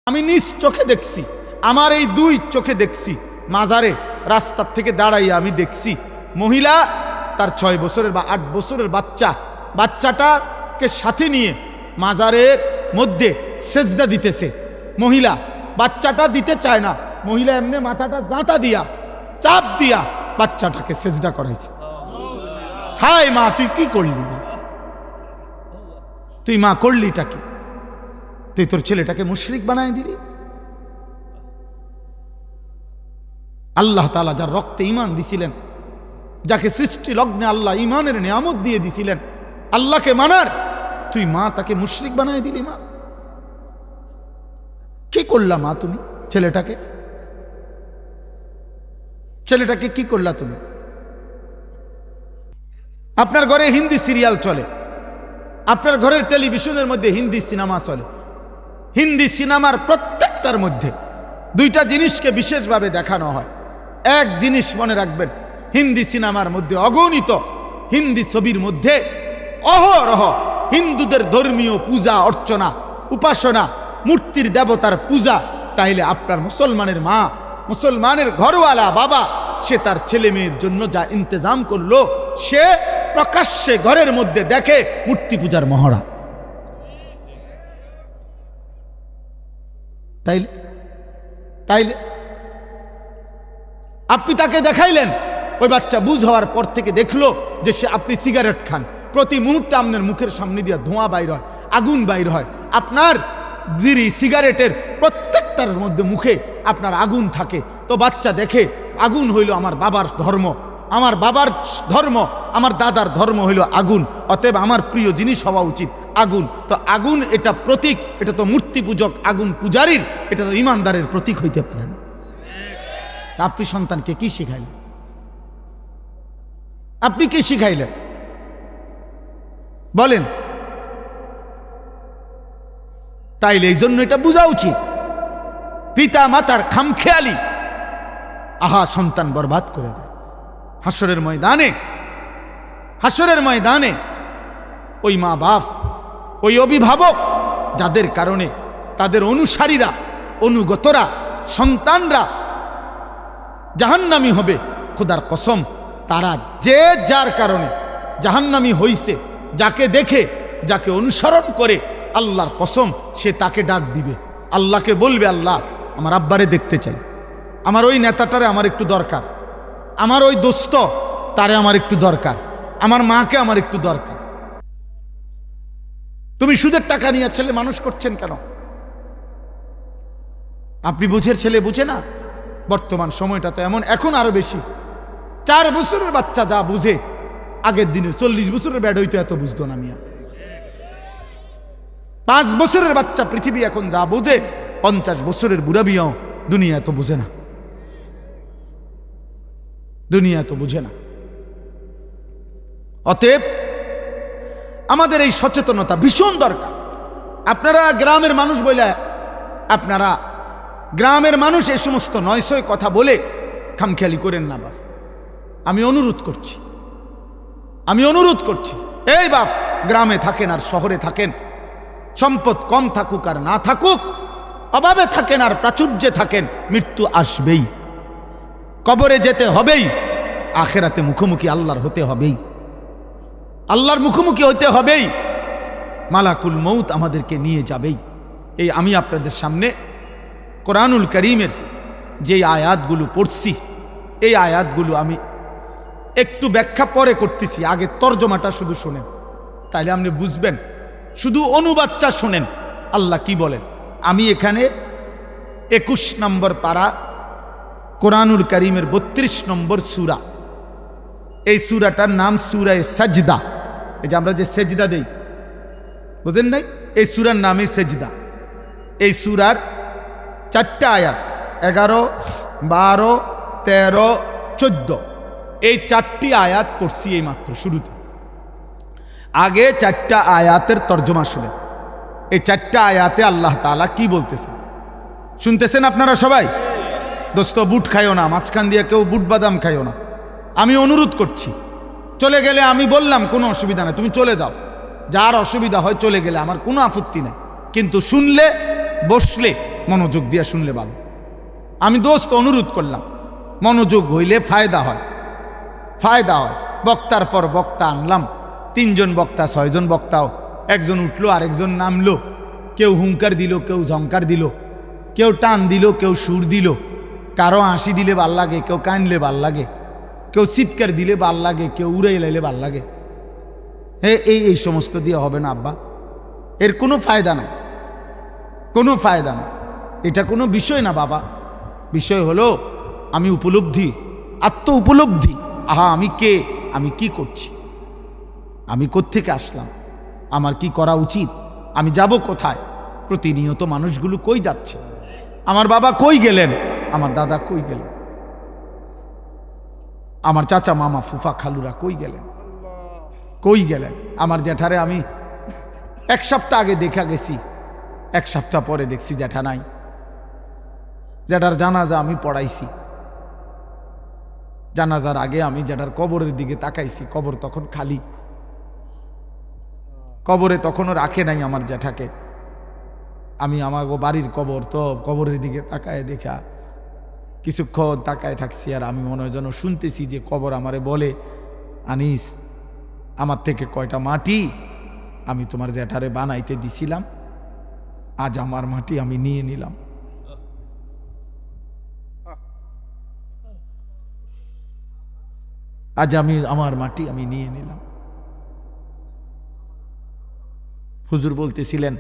আমি নিজ চোখে দেখছি, আমার এই দুই চোখে দেখছি, মাজারে রাস্তার থেকে দাঁড়াইয়া আমি দেখছি মহিলা তার 6 বছরের বা 8 বছরের বাচ্চাটাকে সাথে নিয়ে মাজারের মধ্যে সেজদা দিতেছে। মহিলা বাচ্চাটা দিতে চায় না, মহিলা এমনি মাথাটা জাঁতা দিয়া চাপ দিয়া বাচ্চাটাকে সেজদা করাইছে। হায় মা, তুই কি করলি? তুই মা করলিটা কি? তুই তোর ছেলেটাকে মুশরিক বানায় দিলি। আল্লাহ তাআলা যার রক্তে ঈমান দিছিলেন, যাকে সৃষ্টি লগ্নে আল্লাহ ঈমানের নিয়ামত দিয়ে দিছিলেন, আল্লাহকে মানার, তুই মা তাকে মুশরিক বানায় দিলি। মা কি করলা? মা তুমি ছেলেটাকে কি করলা তুমি? আপনার ঘরে হিন্দি সিরিয়াল চলে, আপনার ঘরের টেলিভিশনের মধ্যে হিন্দি সিনেমা চলে। হিন্দি সিনেমার প্রত্যেকটার মধ্যে দুইটা জিনিসকে বিশেষভাবে দেখানো হয়। এক জিনিস মনে রাখবেন, হিন্দি সিনেমার মধ্যে অগণিত হিন্দি ছবির মধ্যে অহরহ হিন্দুদের ধর্মীয় পূজা অর্চনা, উপাসনা, মূর্তির দেবতার পূজা। তাইলে আপনার মুসলমানের মা, মুসলমানের ঘরওয়ালা বাবা, সে তার ছেলে মেয়ের জন্য যা ইন্তজাম করলো, সে প্রকাশ্যে ঘরের মধ্যে দেখে মূর্তি পূজার মহড়া। তাইলে আপনি তাকে দেখাইলেন, ওই বাচ্চা বুঝ হওয়ার পর থেকে দেখলো যে সে আপনি সিগারেট খান, প্রতি মুহূর্তে আপনার মুখের সামনে দিয়ে ধোঁয়া বাইর হয়, আগুন বাইর হয়, আপনার বিড়ি সিগারেটের প্রত্যেকটার মধ্যে মুখে আপনার আগুন থাকে। তো বাচ্চা দেখে আগুন হইল আমার বাবার ধর্ম, আমার বাবার ধর্ম, আমার দাদার ধর্ম হইল আগুন, অতএব আমার প্রিয় জিনিস হওয়া উচিত আগুন। তো আগুন এটা প্রতীক, এটা তো মূর্তি পূজক, আগুন পূজারীর, এটা তো ইমানদারের প্রতীক হইতে পারে না। আপনি সন্তানকে কি শিখাইলেন? আপনি কি শিখাইলেন বলেন? তাইলে এই জন্য এটা বোঝা উচিত, পিতা মাতার খামখেয়ালি সন্তান বরবাদ করে দেয়। হাসরের ময়দানে ওই মা বাপ, ওই অভিভাবক, যাদের কারণে তাদের অনুসারীরা, অনুগতরা, সন্তানরা জাহান্নামী হবে, খোদার কসম, তারা যে যার কারণে জাহান্নামী হইছে, যাকে দেখে, যাকে অনুসরণ করে, আল্লাহর কসম, সে তাকে ডাক দিবে, আল্লাহকে বলবে, আল্লাহ আমার আব্বারে দেখতে চাই, আমার ওই নেতাটারে আমার একটু দরকার, আমার ওই দোস্ত তারে আমার একটু দরকার, আমার মাকে আমার একটু দরকার। তুমি সুদের টাকা নিয়ে ছেলে মানুষ করছেন কেন? আপনি বুঝের ছেলে বুঝে না? বর্তমান সময়টা তো এমন, এখন আরো বেশি। 4 বছরের বাচ্চা যা বুঝে, আগের দিনে 40 বছরের ব্যাড হইতো এত বুঝতো না মিয়া। 5 বছরের বাচ্চা পৃথিবী এখন যা বুঝে, 50 বছরের বুড়া বিয়াও দুনিয়া এত বুঝে না, দুনিয়া এত বুঝে না। অতএব আমাদের এই সচেতনতা ভীষণ দরকার। আপনারা গ্রামের মানুষ বলে, আপনারা গ্রামের মানুষ এই সমস্ত নয়সয় কথা বলে খামখেয়ালি করেন না বাপ। আমি অনুরোধ করছি, এই বাপ, গ্রামে থাকেন আর শহরে থাকেন, সম্পদ কম থাকুক আর না থাকুক, অভাবে থাকেন আর প্রাচুর্যে থাকেন, মৃত্যু আসবেই, কবরে যেতে হবেই, আখেরাতে মুখোমুখি আল্লাহর হতে হবেই, আল্লাহর মুখোমুখি হতে হবেই, মালাকুল মৌত আমাদেরকে নিয়ে যাবেই। এই আমি আপনাদের সামনে কোরআনুল কারীমের যে আয়াতগুলো পড়ছি, এই আয়াতগুলো আমি একটু ব্যাখ্যা পরে করতেছি, আগে তর্জমাটা শুধু শোনেন, তাহলে আপনি বুঝবেন। শুধু অনুবাদটা শোনেন আল্লাহ কি বলেন। আমি এখানে 21 নম্বর পারা কোরআনুল কারীমের 32 নম্বর সূরা, এই সূরাটার নাম সূরায়ে সাজদা। এই যে আমরা যে সেজদা দেই, বুঝেন নাই? এই সূরার নামই সেজদা। এই সূরার 4টা আয়াত, 11, 12, 13, 14, এই 4টি আয়াত পড়ছি এই মাত্র শুরুতে। আগে 4টা আয়াতের তর্জমা শুনেন। এই 4টা আয়াতে আল্লাহ তাআলা কি বলতেছেন শুনতেছেন আপনারা সবাই? দোস্ত, বুট খাইও না, মাঝখান দিয়ে কেউ বুট বাদাম খাইও না। আমি অনুরোধ করছি, চলে গেলে আমি বললাম কোনো অসুবিধা নেই, তুমি চলে যাও, যার অসুবিধা হয় চলে গেলে আমার কোনো আপত্তি নেই, কিন্তু শুনলে, বসলে মনোযোগ দিয়ে শুনলে ভালো। আমি দোস্ত অনুরোধ করলাম, মনোযোগ হইলে ফায়দা হয়, ফায়দা হয়। বক্তার পর বক্তা আনলাম, 3 জন বক্তা, 6 জন বক্তাও, একজন উঠলো আরেকজন নামলো, কেউ হুঙ্কার দিল, কেউ ঝঙ্কার দিল, কেউ টান দিল, কেউ সুর দিল, কারো হাসি দিলে ভাল লাগে, কেউ কানলে ভাল লাগে, কেউ চিৎকার দিলে ভাল লাগে, কেউ উড়ে লাইলে ভাল লাগে। এই সমস্ত দিয়ে হবে না আব্বা, এর কোনো ফায়দা নাই, কোনো ফায়দা নাই। এটা কোনো বিষয় না বাবা, বিষয় হলো আমি উপলব্ধি, আত্ম উপলব্ধি। আহা, আমি কে, আমি কি করছি, আমি কোত্থেকে আসলাম, আমার কি করা উচিত, আমি যাব কোথায়, প্রতিনিয়ত মানুষগুলো কই যাচ্ছে, আমার বাবা কই গেলেন, আমার দাদা কই গেলেন, আমার চাচা মামা ফুফা খালুরা কই গেলেন, কই গেলেন। আমার জ্যাঠারে আমি 1 সপ্তাহ আগে দেখা গেছি, 1 সপ্তাহ পরে দেখছি জ্যাঠা নাই। জ্যাঠার জানাজা আমি পড়াইছি, জানাজার আগে আমি জ্যাঠার কবরের দিকে তাকাইছি, কবর তখন খালি, কবরে তখনও রাখে নাই আমার জ্যাঠাকে। আমি আমার বাড়ির কবর, তো কবরের দিকে তাকায় দেখা কিছুক্ষণ তাকায় থাকছি, আর আমি মনে হয় যেন শুনতেছি যে কবর আমারে বলে, আনিস, আমার থেকে কয়টা মাটি আমি তোমার জ্যাঠারে বানাইতে দিছিলাম, আজ আমার মাটি আমি নিয়ে নিলাম। আজ আমার মাটি আমি নিয়ে নিলাম। হুজুর বলতেছিলেন,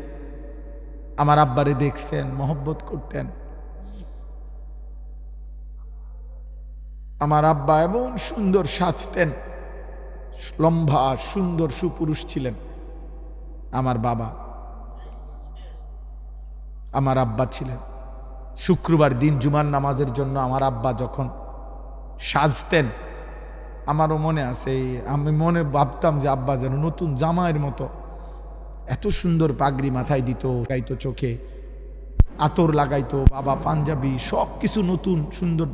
আমার আব্বারে দেখছেন, মহব্বত করতেন। আমার আব্বা এমন সুন্দর সাজতেন, লম্বা সুন্দর সুপুরুষ ছিলেন। আমার বাবা, আমার আব্বা ছিলেন। শুক্রবার দিন জুমার নামাজের জন্য আমার আব্বা যখন সাজতেন, আমারও মনে আছে, আমি মনে ভাবতাম যে আব্বা যেন নতুন জামাইয়ের মতো এত সুন্দর পাগড়ি মাথায় দিত, গাইতো, চোখে আতর লাগাইতো, বাবা পাঞ্জাবি সব কিছু নতুন সুন্দর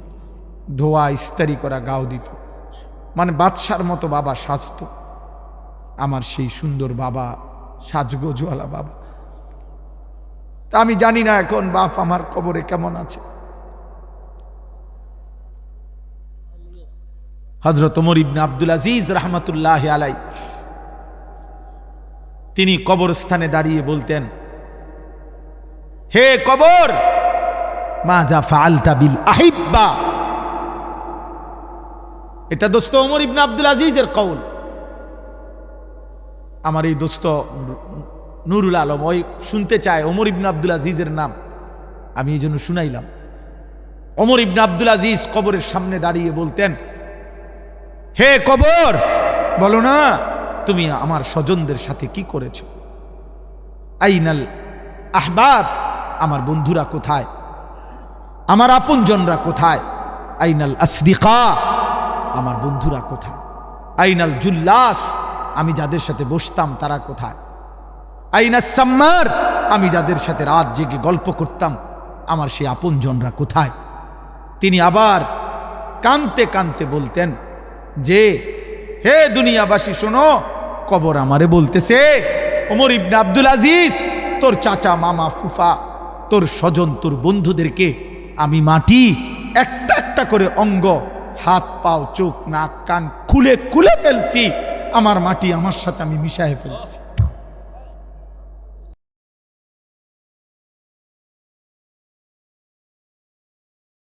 ধোয়া ইস্তারি করা গাও দিত, মানে বাদশার মতো বাবা সাজত। আমার সেই সুন্দর বাবা, সাজগোজওয়ালা বাবা। তা আমি জানি না এখন বাপ আমার কবরে কেমন আছে। হযরত ওমর ইবনে আব্দুল আজিজ রাহমাতুল্লাহি আলাইহি তিনি কবরস্থানে দাঁড়িয়ে বলতেন, হে কবর, মাজা ফাআলতা বিল আহিব্বা। এটা দোস্ত ওমর ইবনে আব্দুল আজিজের কওল। আমার এই দোস্ত নুরুল আলম ওই শুনতে চায় ওমর ইবনে আব্দুল আজিজের নাম, আমি এই জন্য শুনাইলাম। ওমর ইবনে আব্দুল আজিজ কবরের সামনে দাঁড়িয়ে বলতেন, হে কবর, বলো না তুমি আমার স্বজনদের সাথে কি করেছ? আইনাল আহবাব, আমার বন্ধুরা কোথায়, আমার আপনজনরা কোথায়? আইনাল আসদিকা, আমার বন্ধুরা কোথায়? আইনাল জুল্লাস, আমি যাদের সাথে বসতাম তারা কোথায়? আইনাস সাম্মার, আমি যাদের সাথে রাত জেগে গল্প করতাম আমার সেই আপনজনরা কোথায়? তিনি আবার কানতে কানতে বলতেন যে, হে দুনিয়াবাসী শোনো, কবর আমারে বলতেছে, ওমর ইবনে আব্দুল আজিজ, তোর চাচা মামা ফুফা, তোর স্বজন, তোর বন্ধুদেরকে আমি মাটি একটা একটা করে অঙ্গ, হাত পাও চোখ নাক কান খুলে খুলে ফেলছি, আমার মাটি আমার সাথে আমি মিশায়ে ফেলছি।